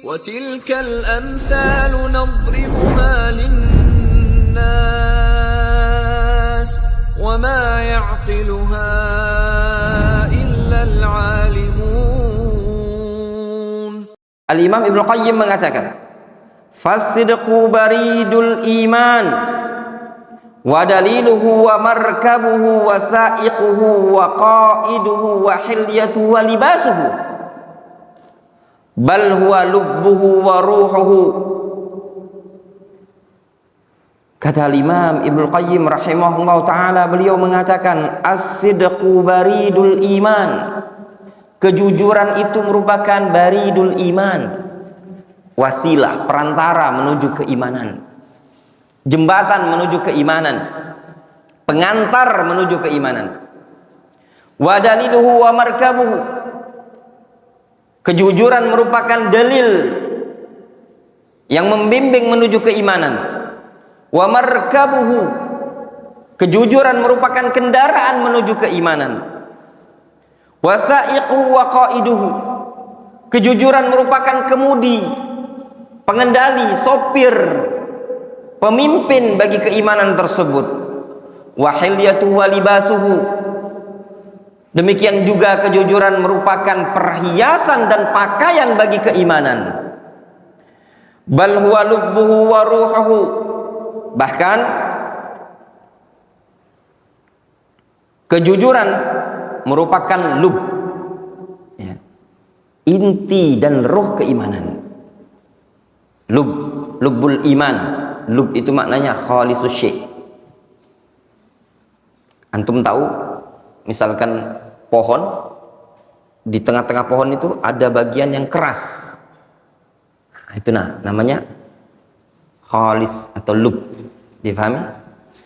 وَتِلْكَ الْأَمْثَالُ نَضْرِبُهَا لِلنَّاسِ وَمَا يَعْقِلُهَا إِلَّا الْعَالِمُونَ. Al-Imam Ibnu Qayyim mengatakan, "Fasidqu baridul iman wa daliluhu wa markabuhu wa sa'iquhu wa qa'iduhu wa hilyatuhu wa libasuhu bal huwa lubbuhu wa ruhuhu." Kata Imam Ibnu Qayyim rahimahullah ta'ala, beliau mengatakan, as-sidqu baridul iman, kejujuran itu merupakan baridul iman, wasilah, perantara menuju keimanan, jembatan menuju keimanan, pengantar menuju keimanan. Wa daliluhu wa markabuhu, kejujuran merupakan dalil yang membimbing menuju keimanan. Wa markabuhu, kejujuran merupakan kendaraan menuju keimanan. Wa sa'iquhu wa qa'iduhu, kejujuran merupakan kemudi, pengendali, sopir, pemimpin bagi keimanan tersebut. Wa hilyatuhu wa libasuhu, demikian juga kejujuran merupakan perhiasan dan pakaian bagi keimanan. Bal huwa lubbuhu wa ruhuhu, bahkan kejujuran merupakan lub, ya, inti dan roh keimanan. Lubbul iman, lub itu maknanya khalisus syai'. Antum tahu, misalkan pohon, di tengah-tengah pohon itu ada bagian yang keras. Nah, itu namanya khalis atau lub. Difahami?